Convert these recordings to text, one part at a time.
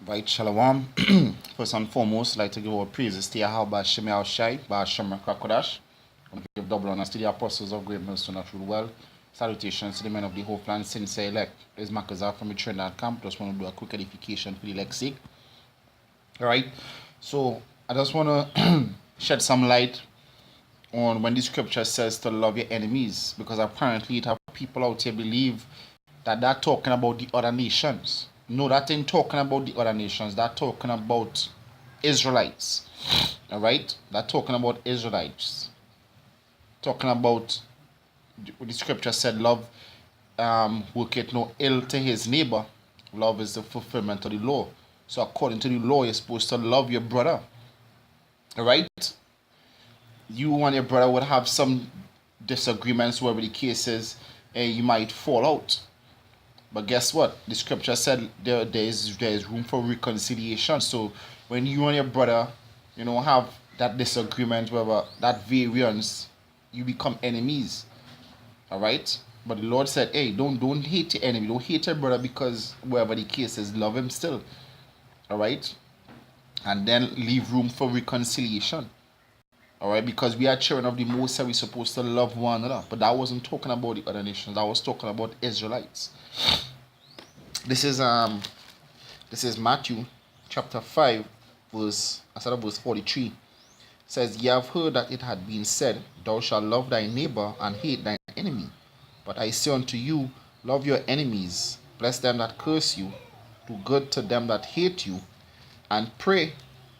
Right, Shalom. First and foremost, I'd like to give our praises to Yahweh Shemi Shai, Ba'ashem Krakodash. And give double honors to the apostles of great mercy and true well. Salutations to the men of the whole plan, sincere elect. This is Makazar from the Trinidad camp. Just want to do a quick edification for the elect's sake. Alright, so I just want to shed some light on when the scripture says to love your enemies, because apparently it have people out here believe that they're talking about the other nations. No, that ain't talking about the other nations. They're talking about Israelites. Alright? They're talking about Israelites. Talking about the scripture said, love worketh no ill to his neighbor. Love is the fulfillment of the law. So according to the law, you're supposed to love your brother. Alright? You and your brother would have some disagreements, whatever the case is, and you might fall out. But guess what? The scripture said there is room for reconciliation. So when you and your brother, have that disagreement, whatever, that variance, you become enemies. Alright? But the Lord said, hey, don't hate your enemy. Don't hate your brother, because whatever the case is, love him still. Alright? And then leave room for reconciliation. Alright, because we are children of the Most High, we're supposed to love one another. But that wasn't talking about the other nations. That was talking about Israelites. This is Matthew chapter 5, verse 43. It says, Ye have heard that it had been said, Thou shalt love thy neighbor and hate thine enemy. But I say unto you, love your enemies, bless them that curse you, do good to them that hate you, and pray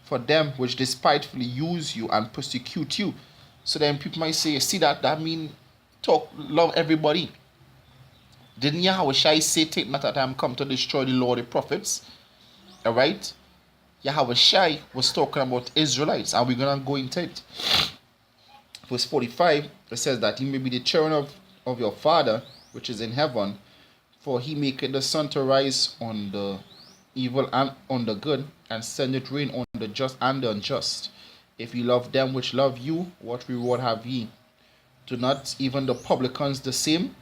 for them which despitefully use you and persecute you. So then people might say, see that mean love everybody. Didn't Yahweh Shai say, take not that I am come to destroy the law of the prophets? Alright? Yahweh Shai was talking about Israelites, and we're gonna go into it. Verse 45, it says that ye may be the children of your Father which is in heaven, for he maketh the sun to rise on the evil and on the good, and send it rain on the just and the unjust. If ye love them which love you, what reward have ye? Do not even the publicans the same?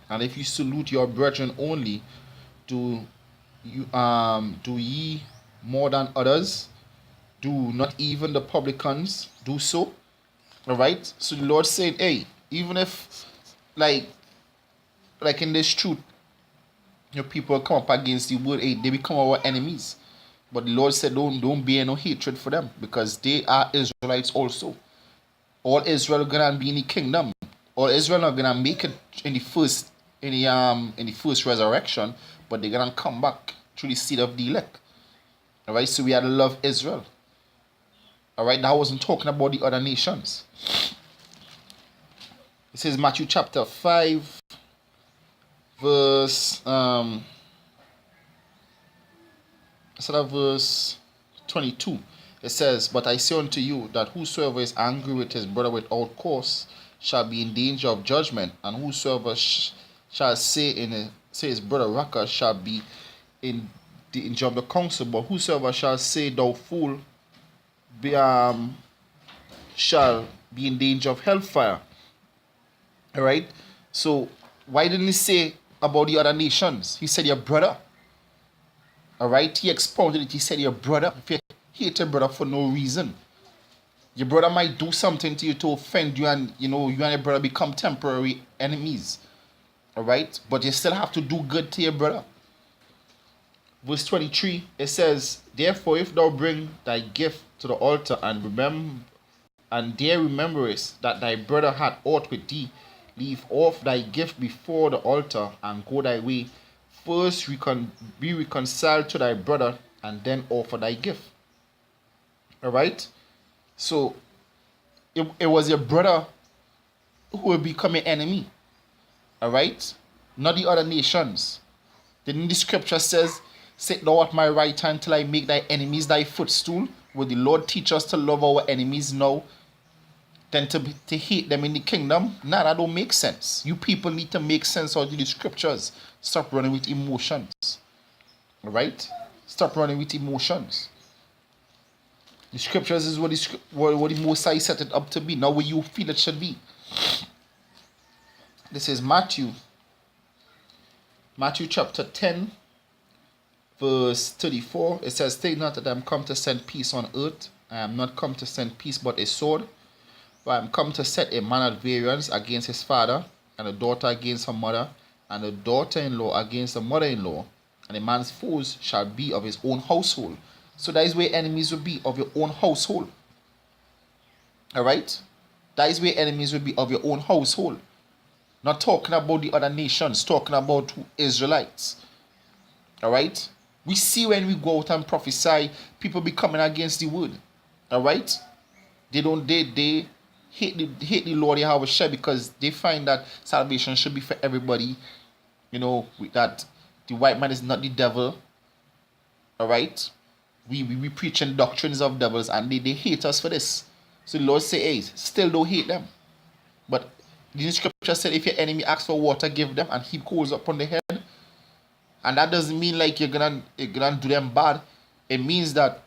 And if you salute your brethren only, do ye more than others? Do not even the publicans do so? Alright? So the Lord said, hey, even if like in this truth, your people come up against the word, hey, they become our enemies. But the Lord said, don't bear no hatred for them, because they are Israelites also. All Israel gonna be in the kingdom. All Israel are gonna make it in the first resurrection, but they're gonna come back through the seed of the elect. Alright, so we had to love Israel. Alright, that wasn't talking about the other nations. It says Matthew chapter 5, verse 22. It says, But I say unto you that whosoever is angry with his brother without cause shall be in danger of judgment, and whosoever shall say his brother Raka shall be in danger of the council, but whosoever shall say thou fool shall be in danger of hellfire. Alright? So why didn't he say about the other nations? He said your brother. Alright? He expounded it. He said your brother. If you hate your brother for no reason, your brother might do something to you to offend you, and you and your brother become temporary enemies. Alright? But you still have to do good to your brother. Verse 23, it says, Therefore if thou bring thy gift to the altar, and there rememberest that thy brother had aught with thee, leave off thy gift before the altar, and go thy way. First be reconciled to thy brother, and then offer thy gift. Alright? So it was your brother who will become an enemy. Alright? Not the other nations. Then the scripture says, Sit thou at my right hand till I make thy enemies thy footstool. Will the Lord teach us to love our enemies now, than to hate them in the kingdom? Nah, that don't make sense. You people need to make sense out of the scriptures. Stop running with emotions. Alright? Stop running with emotions. The scriptures is what the Most High set it up to be, not what you feel it should be. This is Matthew chapter 10, verse 34, it says, "Think not that I am come to send peace on earth. I am not come to send peace but a sword. For I am come to set a man at variance against his father, and a daughter against her mother, and a daughter-in-law against the mother-in-law. And a man's foes shall be of his own household." So that is where enemies will be, of your own household. Alright? That is where enemies will be, of your own household. Not talking about the other nations, talking about Israelites. Alright? We see when we go out and prophesy, people be coming against the word. Alright? They hate the Lord Yahweh because they find that salvation should be for everybody. You know, that the white man is not the devil. Alright? We preaching doctrines of devils, and they hate us for this. So the Lord say, hey, still don't hate them. But the scripture said, if your enemy asks for water, give them, and heap coals upon the head. And that doesn't mean like you're gonna do them bad. It means that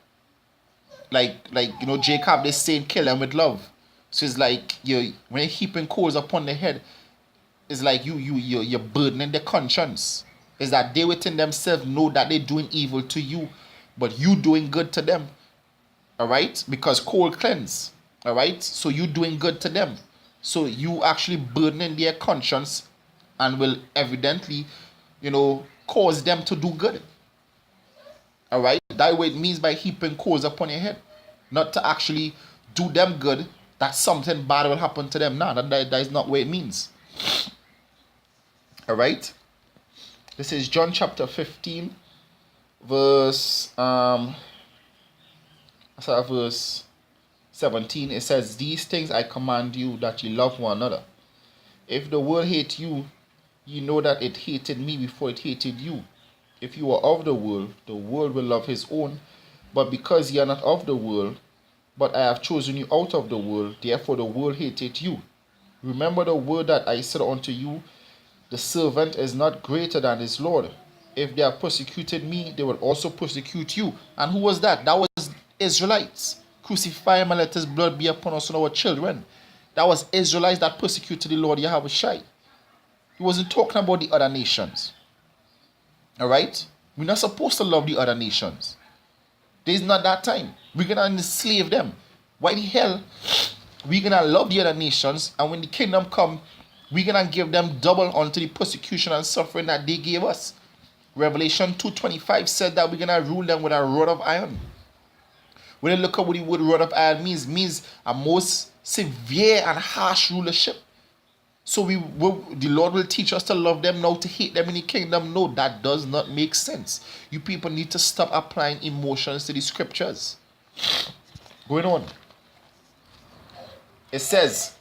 like you know, Jacob, they saying kill them with love. So it's like when you're heaping coals upon the head, it's like you're burdening their conscience. Is that they within themselves know that they're doing evil to you, but you doing good to them. Alright? Because coal cleanse. Alright? So you doing good to them. So you actually burdening their conscience, and will evidently, you know, cause them to do good. Alright? That way it means by heaping coals upon your head. Not to actually do them good, that something bad will happen to them. No, that is not what it means. Alright? This is John chapter 15, verse 17. It says, "These things I command you, that ye love one another. If the world hate you, ye know that it hated me before it hated you. If you are of the world will love his own. But because ye are not of the world, but I have chosen you out of the world, therefore the world hated you. Remember the word that I said unto you, the servant is not greater than his Lord. If they have persecuted me, they will also persecute you." And who was that? That was Israelites. "Crucify him and let his blood be upon us and our children." That was Israelites that persecuted the Lord Yahweh Shai. He wasn't talking about the other nations. Alright? We're not supposed to love the other nations. There's not that time. We're going to enslave them. Why the hell we're going to love the other nations, and when the kingdom come, we're going to give them double unto the persecution and suffering that they gave us? Revelation 2:25 said that we're going to rule them with a rod of iron. When you look at what the word rod of iron means a most severe and harsh rulership. So the Lord will teach us to love them now, to hate them in the kingdom. No, that does not make sense. You people need to stop applying emotions to the scriptures. Going on. It says,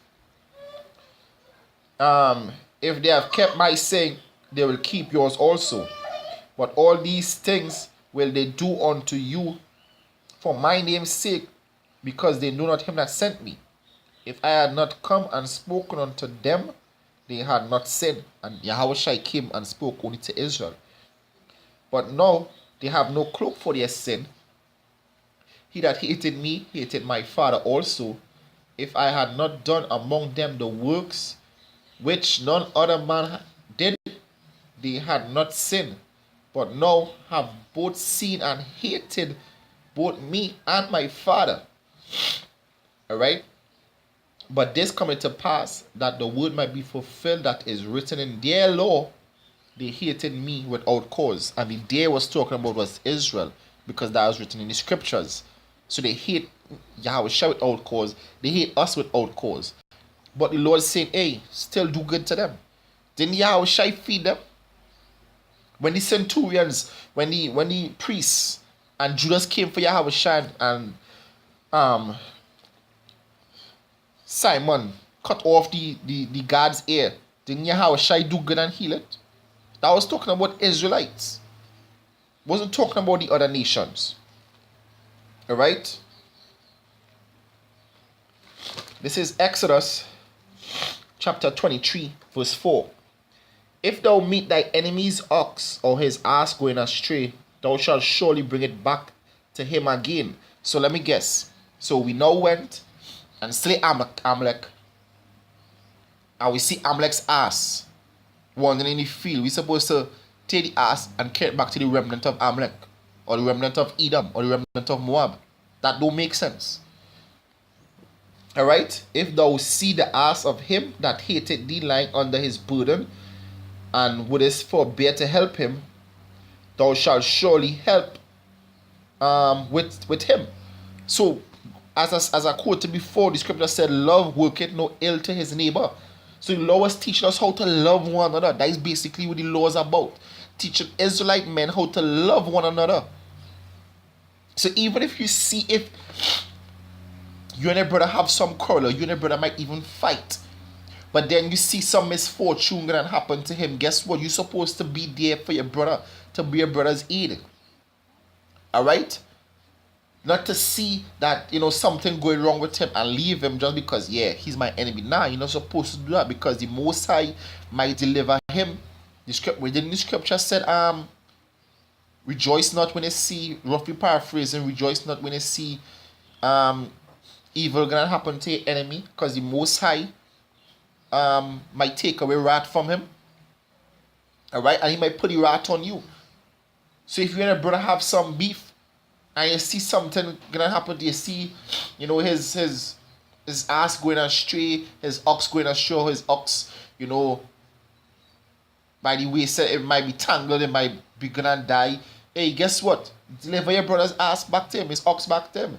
"If they have kept my saying, they will keep yours also. But all these things will they do unto you for my name's sake, because they know not him that sent me. If I had not come and spoken unto them, they had not sinned." And Yahweh Shai came and spoke only to Israel. "But now they have no cloak for their sin. He that hated me hated my Father also. If I had not done among them the works which none other man did, they had not sinned. But now have both seen and hated both me and my Father." Alright? "But this cometh to pass, that the word might be fulfilled that is written in their law, they hated me without cause." And the "they" was talking about was Israel, because that was written in the scriptures. So they hate Yahweh Shai without cause. They hate us without cause. But the Lord is saying, hey, still do good to them. Didn't Yahweh Shai feed them? When the centurions, when the priests and Judas came for Yahweh Shai, and Simon cut off the guard's ear, didn't Yahweh Shai do good and heal it? That was talking about Israelites. Wasn't talking about the other nations. Alright? This is Exodus chapter 23, verse 4. "If thou meet thy enemy's ox or his ass going astray, thou shalt surely bring it back to him again." So let me guess. So we now went and slay Amalek. And we see Amalek's ass wandering in the field. We're supposed to take the ass and carry it back to the remnant of Amalek, or the remnant of Edom, or the remnant of Moab. That don't make sense. Alright? If thou see the ass of him that hated thee lying under his burden, and wouldest forbear to help him, thou shalt surely help with him. So, as I quoted before, the scripture said, love worketh no ill to his neighbor. So the law is teaching us how to love one another. That is basically what the law is about. Teaching Israelite men how to love one another. So even if you see, if you and your brother have some quarrel, you and your brother might even fight, but then you see some misfortune gonna happen to him, guess what? You're supposed to be there for your brother, to be your brother's aid. Alright? Not to see that, something going wrong with him and leave him just because, he's my enemy. Nah, you're not supposed to do that, because the Most High might deliver him. Within the scripture said, rejoice not when you see, roughly paraphrasing, rejoice not when you see evil gonna happen to your enemy, because the Most High might take away wrath from him. Alright? And he might put the wrath on you. So if you and a brother have some beef, and you see something gonna happen, you see, his ass going astray, his ox going astray, his ox, by the way said, it might be tangled, it might be gonna die. Hey, guess what? Deliver your brother's ass back to him, his ox back to him.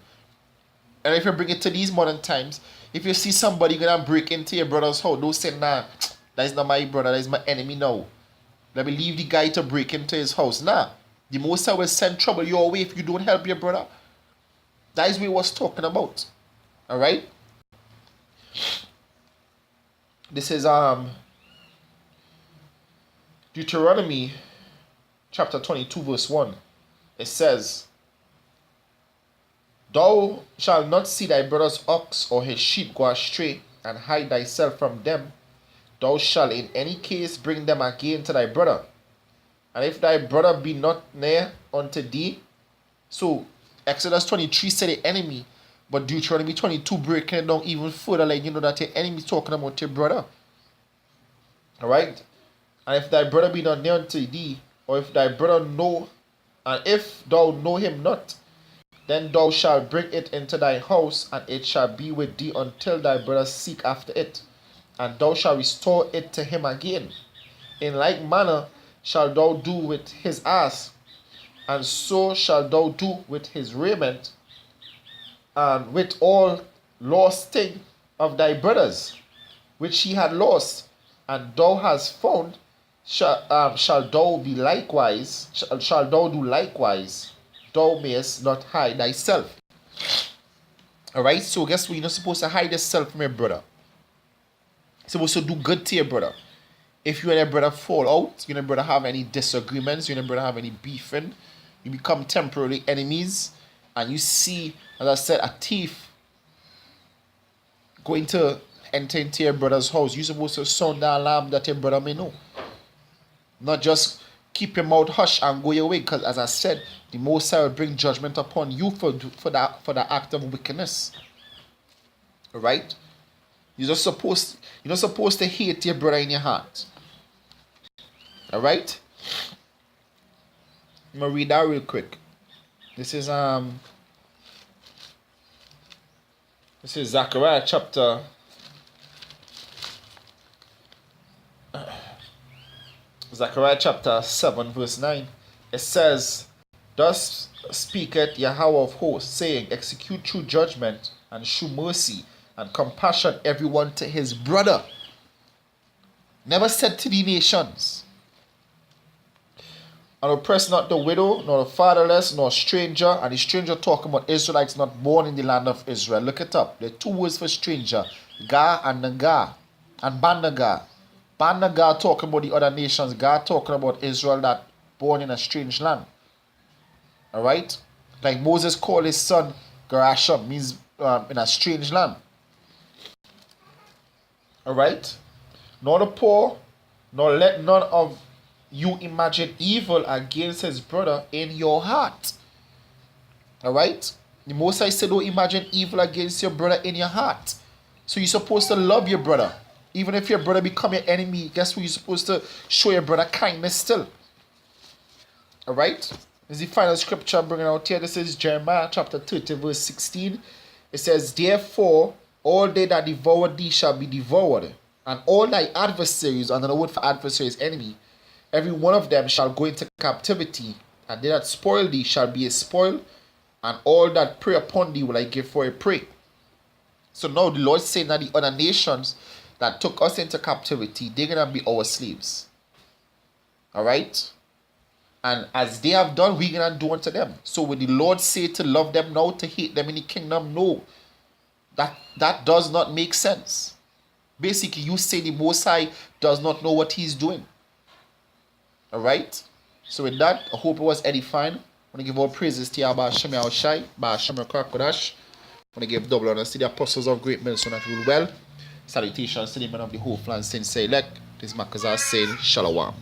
And if you bring it to these modern times, if you see somebody gonna break into your brother's house, don't say, nah, that is not my brother, that is my enemy now. Let me leave the guy to break into his house. Nah. The Most High will send trouble your way if you don't help your brother. That is what he was talking about. Alright? This is Deuteronomy chapter 22 verse 1. It says, thou shalt not see thy brother's ox or his sheep go astray, and hide thyself from them. Thou shalt in any case bring them again to thy brother. And if thy brother be not near unto thee, so Exodus 23 said the enemy, but Deuteronomy 22 breaking it down even further, like that your enemy is talking about your brother. Alright? And if thy brother be not near unto thee, or if thy brother know, and if thou know him not, then thou shalt bring it into thy house, and it shall be with thee until thy brother seek after it, and thou shalt restore it to him again. In like manner shalt thou do with his ass, and so shalt thou do with his raiment, and with all lost thing of thy brothers, which he had lost, and thou hast found, shalt thou do likewise. Thou mayest not hide thyself. Alright, so guess what? You're not supposed to hide yourself from your brother. You're supposed to do good to your brother. If you and your brother fall out, you and your brother have any disagreements, you and your brother have any beefing, you become temporary enemies, and you see, as I said, a thief going to enter into your brother's house, you're supposed to sound the alarm that your brother may know. Not just keep your mouth hush and go your way, because as I said, the Most High will bring judgment upon you for the act of wickedness. Alright? You're not supposed to hate your brother in your heart. Alright? I'm gonna read that real quick. This is Zechariah chapter Zechariah chapter 7 verse 9. It says, thus speaketh Yahweh of hosts, saying, execute true judgment, and shew mercy, and compassion everyone to his brother. Never said to the nations. And oppress not the widow, nor the fatherless, nor stranger. And the stranger talking about Israelites not born in the land of Israel. Look it up. There are two words for stranger. Ga and Naga. And Banaga. Banaga talking about the other nations. Ga talking about Israel that born in a strange land. Alright? Like Moses called his son Gerashom, means in a strange land. Alright? Nor the poor, nor let none of you imagine evil against his brother in your heart. Alright? The Most High said don't imagine evil against your brother in your heart. So you're supposed to love your brother. Even if your brother become your enemy, guess what? You're supposed to show your brother kindness still. Alright? This is the final scripture I'm bringing out here. This is Jeremiah chapter 30, verse 16. It says, therefore, all they that devour thee shall be devoured, and all thy adversaries, another word for adversary is enemy, every one of them shall go into captivity, and they that spoil thee shall be a spoil, and all that prey upon thee will I give for a prey. So now the Lord saying that the other nations that took us into captivity, they're going to be our slaves. Alright? And as they have done, we're going to do unto them. So when the Lord say to love them now, to hate them in the kingdom, no. That does not make sense. Basically, you say the Most High does not know what he's doing. Alright? So with that, I hope it was edifying. I want to give all praises to Yahweh Hashem Yahushai, Hashem Kodash. I want to give double honors to the apostles of great men so that rule well. Salutations to the men of the whole land since elect. This is Makazar saying Shalom.